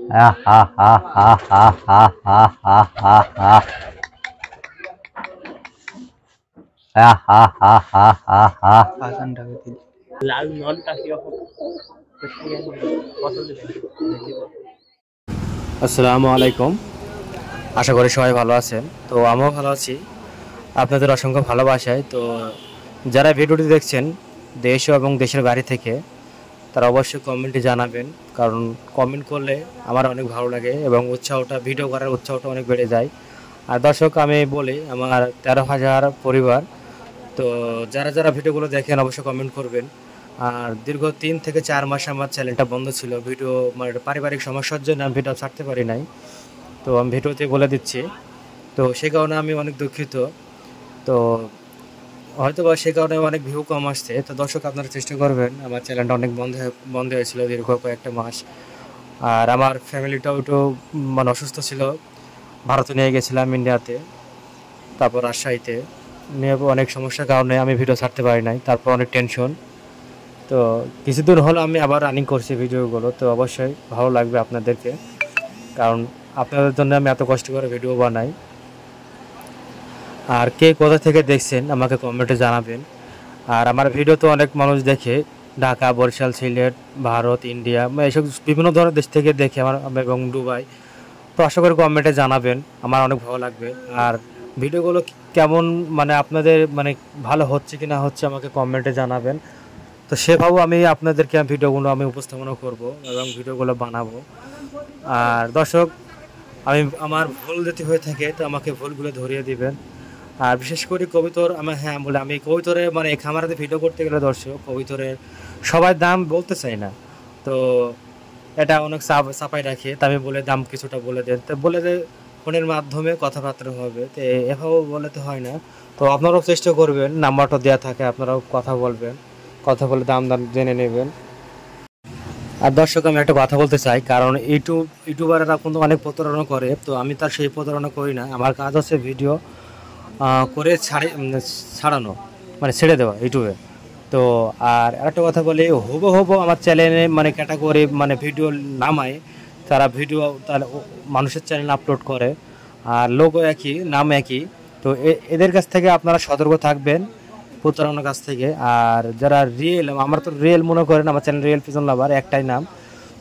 লাল নলটা কিরকম? আসসালামু আলাইকুম, আশা করি সবাই ভালো আছেন। তো আমিও ভালো আছি, আপনাদের অসংখ্য ভালোবাসায়। তো যারা ভিডিওটি দেখছেন দেশ এবং দেশের বাইরে থেকে, তারা অবশ্যই কমেন্টে জানাবেন, কারণ কমেন্ট করলে আমার অনেক ভালো লাগে এবং উৎসাহটা, ভিডিও করার উৎসাহটা অনেক বেড়ে যায়। আর দর্শক, আমি বলি আমার 13,000 পরিবার। তো যারা যারা ভিডিওগুলো দেখেন অবশ্যই কমেন্ট করবেন। আর দীর্ঘ 3 থেকে 4 মাস আমার চ্যানেলটা বন্ধ ছিল, ভিডিও মানে পারিবারিক সমস্যার জন্য আমি ভিডিও ছাড়তে পারি নাই। তো আমি ভিডিওতে বলে দিচ্ছি, তো সেই কারণে আমি অনেক দুঃখিত। তো হয়তো বা সে কারণে অনেক ভিউ কম আসছে। তো দর্শক, আপনারা চেষ্টা করবেন, আমার চ্যানেলটা অনেক বন্ধ হয়েছিল দীর্ঘ কয়েকটা মাস। আর আমার ফ্যামিলিটাও একটু মানে অসুস্থ ছিল, ভারতে নিয়ে গেছিলাম, ইন্ডিয়াতে, তারপর রাজশাহীতে নিয়ে অনেক সমস্যার কারণে আমি ভিডিও ছাড়তে পারি নাই, তারপর অনেক টেনশন। তো কিছুদিন হলো আমি আবার রানিং করছি ভিডিওগুলো, তো অবশ্যই ভালো লাগবে আপনাদেরকে, কারণ আপনাদের জন্য আমি এত কষ্ট করে ভিডিও বানাই। আর কে কোথা থেকে দেখছেন আমাকে কমেন্টে জানাবেন। আর আমার ভিডিও তো অনেক মানুষ দেখে, ঢাকা, বরিশাল, সিলেট, ভারত, ইন্ডিয়া, এইসব বিভিন্ন ধরনের দেশ থেকে দেখে আমার, এবং দুবাই। তো আশা করি কমেন্টে জানাবেন, আমার অনেক ভালো লাগবে। আর ভিডিওগুলো কেমন, মানে আপনাদের মানে ভালো হচ্ছে কি না হচ্ছে আমাকে কমেন্টে জানাবেন। তো সেভাবেও আমি আপনাদেরকে ভিডিওগুলো আমি উপস্থাপনা করব এবং ভিডিওগুলো বানাবো। আর দর্শক, আমি আমার ভুল যদি হয়ে থাকে তো আমাকে ভুলগুলো ধরিয়ে দিবেন। আর বিশেষ করে কবিতর, আমার হ্যাঁ বলে, আমি কবিতরের মানে খামারাতে ভিডিও করতে গেলে দর্শক, কবিতরের সবাই দাম বলতে চাই না। তো এটা অনেক চাপাই রাখে, তা আমি বলে দাম কিছুটা বলে দেন, তো বলে যে ফোনের মাধ্যমে কথাবার্তা হবে, তো এভাবেও বলে তো হয় না। তো আপনারাও চেষ্টা করবেন, নাম্বারটা দেওয়া থাকে, আপনারাও কথা বলবেন, কথা বলে দাম দাম জেনে নেবেন। আর দর্শক, আমি একটা কথা বলতে চাই, কারণ ইউটিউবাররা কিন্তু অনেক প্রতারণা করে, তো আমি তার সেই প্রতারণা করি না। আমার কাজ হচ্ছে ভিডিও করে ছাড়ানো, মানে ছেড়ে দেওয়া ইউটিউবে। তো আর একটা কথা বলি, হুবহু আমার চ্যানেলে মানে ক্যাটাগরি মানে ভিডিও নামায়, তারা ভিডিও তার মানুষের চ্যানেল আপলোড করে, আর লোগো একই, নাম একই। তো এদের কাছ থেকে আপনারা সতর্ক থাকবেন, প্রতারণার কাছ থেকে। আর যারা রিয়েল, আমার তো রিয়েল মনে করেন, আমার চ্যানেল রিয়েল পিজন লাভার, একটাই নাম।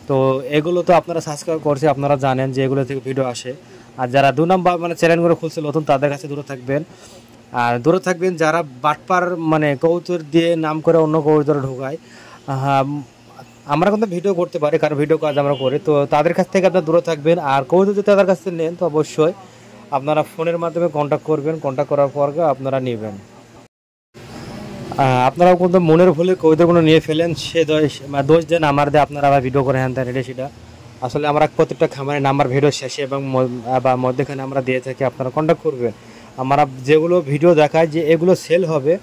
তো এগুলো তো আপনারা সাবস্ক্রাইব করছে, আপনারা জানেন যে এগুলো থেকে ভিডিও আসে। আর যারা 2 নাম্বার মানে চ্যানেলগুলো খুলছে নতুন, তাদের কাছে দূরে থাকবেন। আর দূরে থাকবেন যারা বাটপার মানে কবুতর দিয়ে নাম করে অন্য কবুতর ঢোকায়। হ্যাঁ, আমরা কিন্তু ভিডিও করতে পারি, কারণ ভিডিও কাজ আমরা করি, তো তাদের কাছ থেকে আপনারা দূরে থাকবেন। আর কবুতর যদি তাদের কাছ থেকে নেন, তো অবশ্যই আপনারা ফোনের মাধ্যমে কন্ট্যাক্ট করবেন, কন্ট্যাক্ট করার পর আপনারা নেবেন। আপনারাও কিন্তু মনের ভুলে কবিতাগুলো নিয়ে ফেলেন, সে দোষ মানে দোষ দেন আমার, দিয়ে আপনারা আবার ভিডিও করে হ্যান ত্যান এটা সেটা। আসলে আমরা প্রত্যেকটা খামারের নাম্বার ভিডিও শেষে এবং বা মধ্যখানে আমরা দিয়ে থাকি, আপনারা কন্ট্যাক্ট করবেন। আমরা যেগুলো ভিডিও দেখায় যে এগুলো সেল হবে,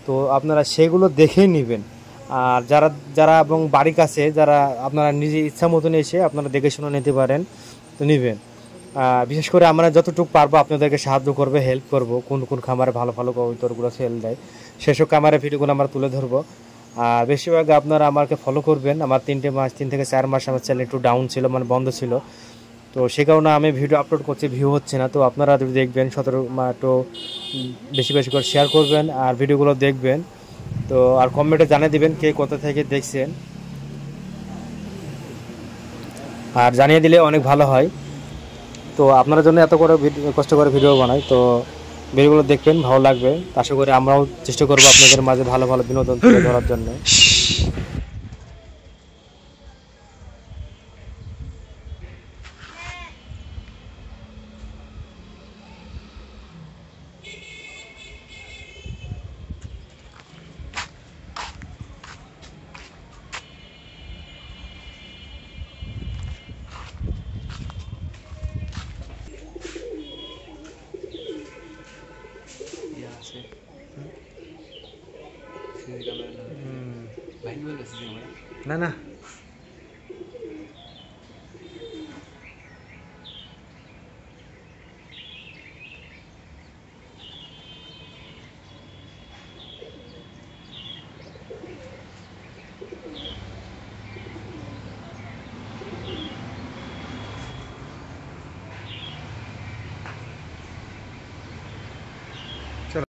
তো আপনারা সেগুলো দেখেই নেবেন। আর যারা যারা এবং বাড়ির কাছে যারা, আপনারা নিজে ইচ্ছা মতন এসে আপনারা দেখে শুনে নিতে পারেন, তো নেবেন। বিশেষ করে আমরা যতটুকু পারবো আপনাদেরকে সাহায্য করবে, হেল্প করব, কোন কোন খামারে ভালো ভালো কবুতরগুলো সেল দেয়, সেসব খামারের ভিডিওগুলো আমরা তুলে ধরবো। আর বেশিরভাগ আপনারা আমাকে ফলো করবেন। আমার 3 থেকে 4 মাস আমার চ্যানেল একটু ডাউন ছিল, মানে বন্ধ ছিল, তো সে কারণে আমি ভিডিও আপলোড করছি, ভিউ হচ্ছে না। তো আপনারা যদি দেখবেন, একটু বেশি বেশি করে শেয়ার করবেন আর ভিডিওগুলো দেখবেন। তো আর কমেন্টে জানিয়ে দিবেন কে কোথা থেকে দেখছেন, আর জানিয়ে দিলে অনেক ভালো হয়। তো আপনার জন্য এত করে কষ্ট করে ভিডিও বানাই, তো ভিডিওগুলো দেখবেন, ভালো লাগবে। আশা করি আমরাও চেষ্টা করবো আপনাদের মাঝে ভালো ভালো বিনোদন তুলে ধরার জন্য। না না,